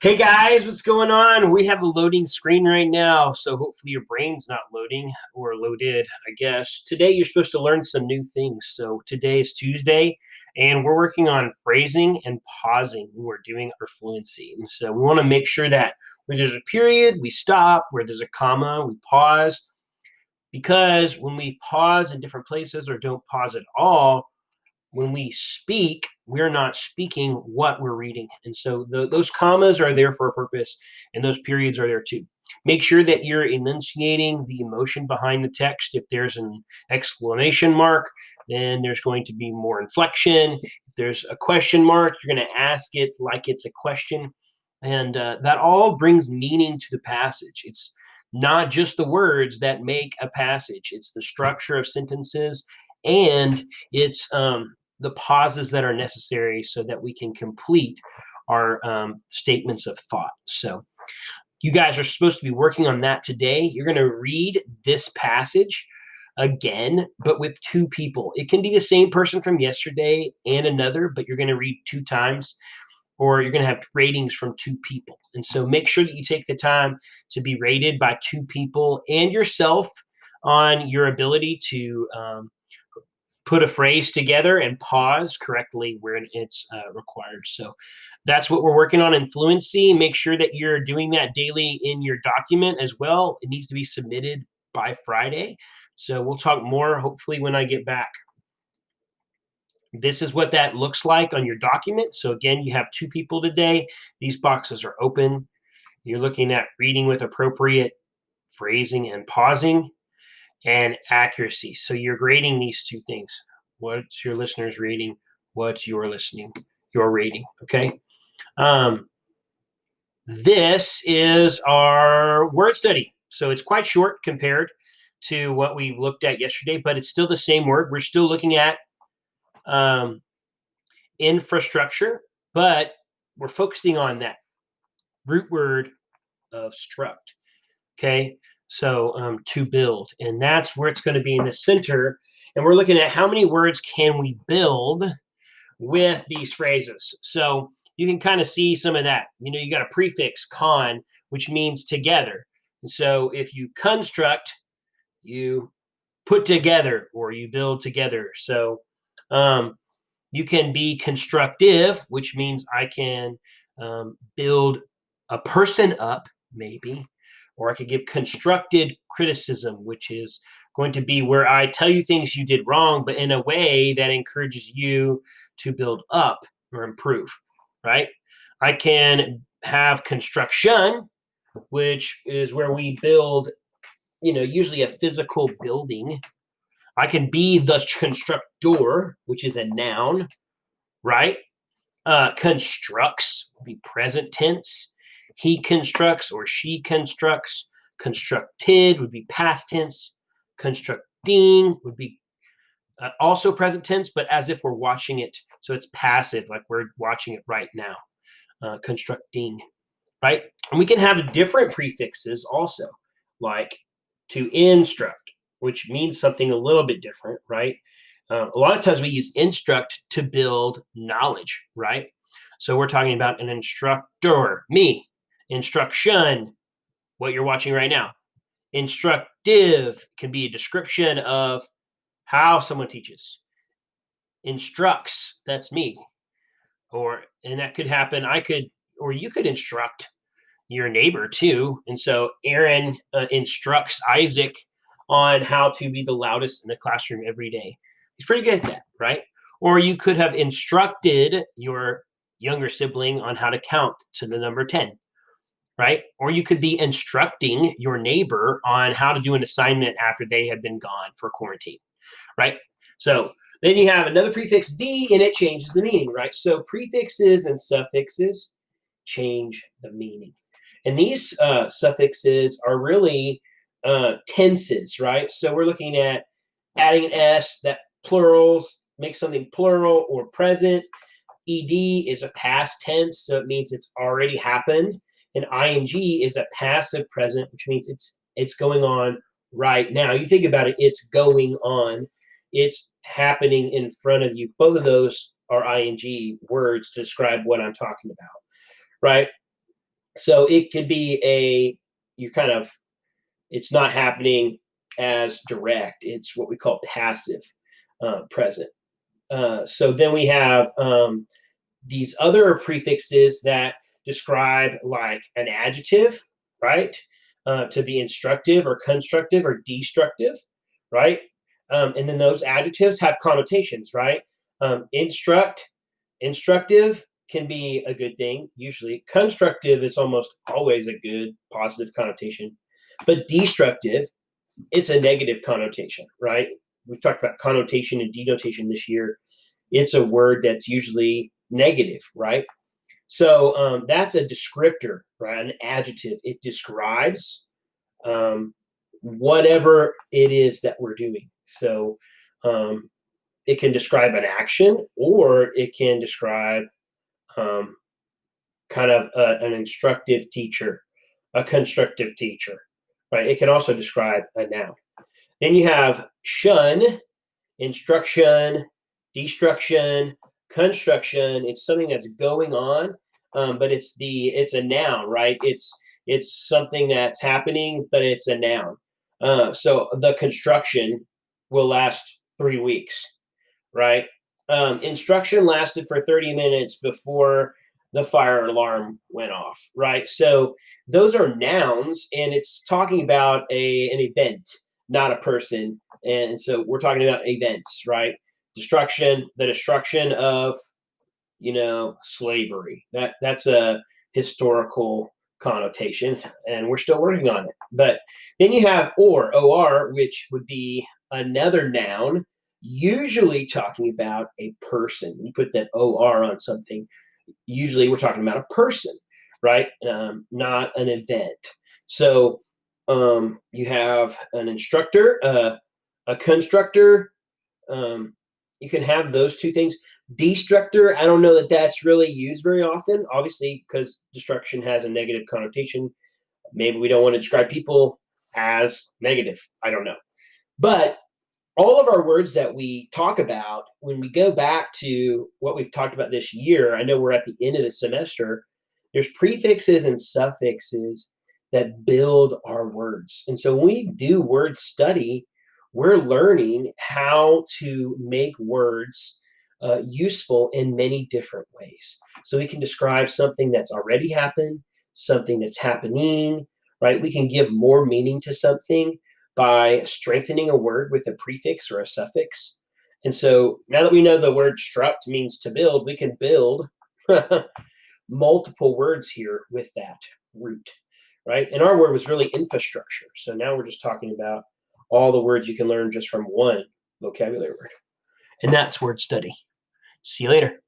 Hey guys, what's going on? We have a loading screen right now, so hopefully your brain's not loading or loaded, I guess. Today you're supposed to learn some new things. So today is Tuesday, and we're working on phrasing and pausing when we're doing our fluency. And so we want to make sure that where there's a period, we stop, where there's a comma, we pause, because when we pause in different places or don't pause at all, when we speak, we're not speaking what we're reading. And so those commas are there for a purpose, and those periods are there too. Make sure that you're enunciating the emotion behind the text. If there's an exclamation mark, then there's going to be more inflection. If there's a question mark, you're going to ask it like it's a question. And that all brings meaning to the passage. It's not just the words that make a passage, it's the structure of sentences, and it's the pauses that are necessary so that we can complete our statements of thought. So you guys are supposed to be working on that today. You're going to read this passage again, but with two people. It can be the same person from yesterday and another, but you're going to read two times, or you're going to have ratings from two people. And so make sure that you take the time to be rated by two people and yourself on your ability to put a phrase together and pause correctly where it's required. So that's what we're working on in Fluency. Make sure that you're doing that daily in your document as well. It needs to be submitted by Friday. So we'll talk more hopefully when I get back. This is what that looks like on your document. So again, you have two people today. These boxes are open. You're looking at reading with appropriate phrasing and pausing, and accuracy. So you're grading these two things. What's your listener's rating? What's your rating? Okay. This is our word study. So it's quite short compared to what we looked at yesterday, but it's still the same word. We're still looking at infrastructure, but we're focusing on that root word of struct. Okay. So to build, and that's where it's going to be in the center. And we're looking at how many words can we build with these phrases. So you can kind of see some of that. You know, you got a prefix con, which means together. And so if you construct, you put together or you build together. So you can be constructive, which means I can build a person up, maybe. Or I could give constructed criticism, which is going to be where I tell you things you did wrong, but in a way that encourages you to build up or improve, right? I can have construction, which is where we build, usually a physical building. I can be the constructor, which is a noun, right? Constructs would be present tense. He constructs or she constructs. Constructed would be past tense. Constructing would be also present tense, but as if we're watching it. So it's passive, like we're watching it right now. Constructing, right? And we can have different prefixes also, like to instruct, which means something a little bit different, right? A lot of times we use instruct to build knowledge, right? So we're talking about an instructor, me. Instruction, what you're watching right now. Instructive can be a description of how someone teaches. Instructs, that's me. And that could happen. You could instruct your neighbor too. And so Aaron instructs Isaac on how to be the loudest in the classroom every day. He's pretty good at that, right? Or you could have instructed your younger sibling on how to count to the number 10, right? Or you could be instructing your neighbor on how to do an assignment after they have been gone for quarantine, right? So then you have another prefix D, and it changes the meaning, right? So prefixes and suffixes change the meaning. And these suffixes are really tenses, right? So we're looking at adding an S that plurals, makes something plural or present. ED is a past tense, so it means it's already happened. And ing is a passive present, which means it's going on right now. You think about it, it's going on. It's happening in front of you. Both of those are ing words to describe what I'm talking about, right? So it could be you kind of, it's not happening as direct. It's what we call passive present. So then we have these other prefixes that describe like an adjective, right? To be instructive or constructive or destructive, right? And then those adjectives have connotations, right? Instructive can be a good thing, usually. Constructive is almost always a good, positive connotation. But destructive, it's a negative connotation, right? We've talked about connotation and denotation this year. It's a word that's usually negative, right? So that's a descriptor, right? An adjective. It describes whatever it is that we're doing. So it can describe an action, or it can describe um, kind of an instructive teacher, a constructive teacher, right? It can also describe a noun. Then you have shun, instruction, destruction, construction. It's something that's going on, but it's a noun, right? It's something that's happening, but it's a noun. So the construction will last 3 weeks, right? Instruction lasted for 30 minutes before the fire alarm went off, right? So those are nouns, and it's talking about an event, not a person. And so we're talking about events, right? The destruction of, slavery. That's a historical connotation, and we're still working on it. But then you have or, which would be another noun, usually talking about a person. You put that or on something, usually we're talking about a person, right? Not an event. So you have an instructor, a constructor. You can have those two things. Destructor, I don't know that that's really used very often, obviously, because destruction has a negative connotation. Maybe we don't want to describe people as negative. I don't know. But all of our words that we talk about, when we go back to what we've talked about this year, I know we're at the end of the semester, there's prefixes and suffixes that build our words. And so when we do word study, we're learning how to make words useful in many different ways. So we can describe something that's already happened, something that's happening, right? We can give more meaning to something by strengthening a word with a prefix or a suffix. And so now that we know the word struct means to build, we can build multiple words here with that root, right? And our word was really infrastructure. So now we're just talking about all the words you can learn just from one vocabulary word. And that's word study. See you later.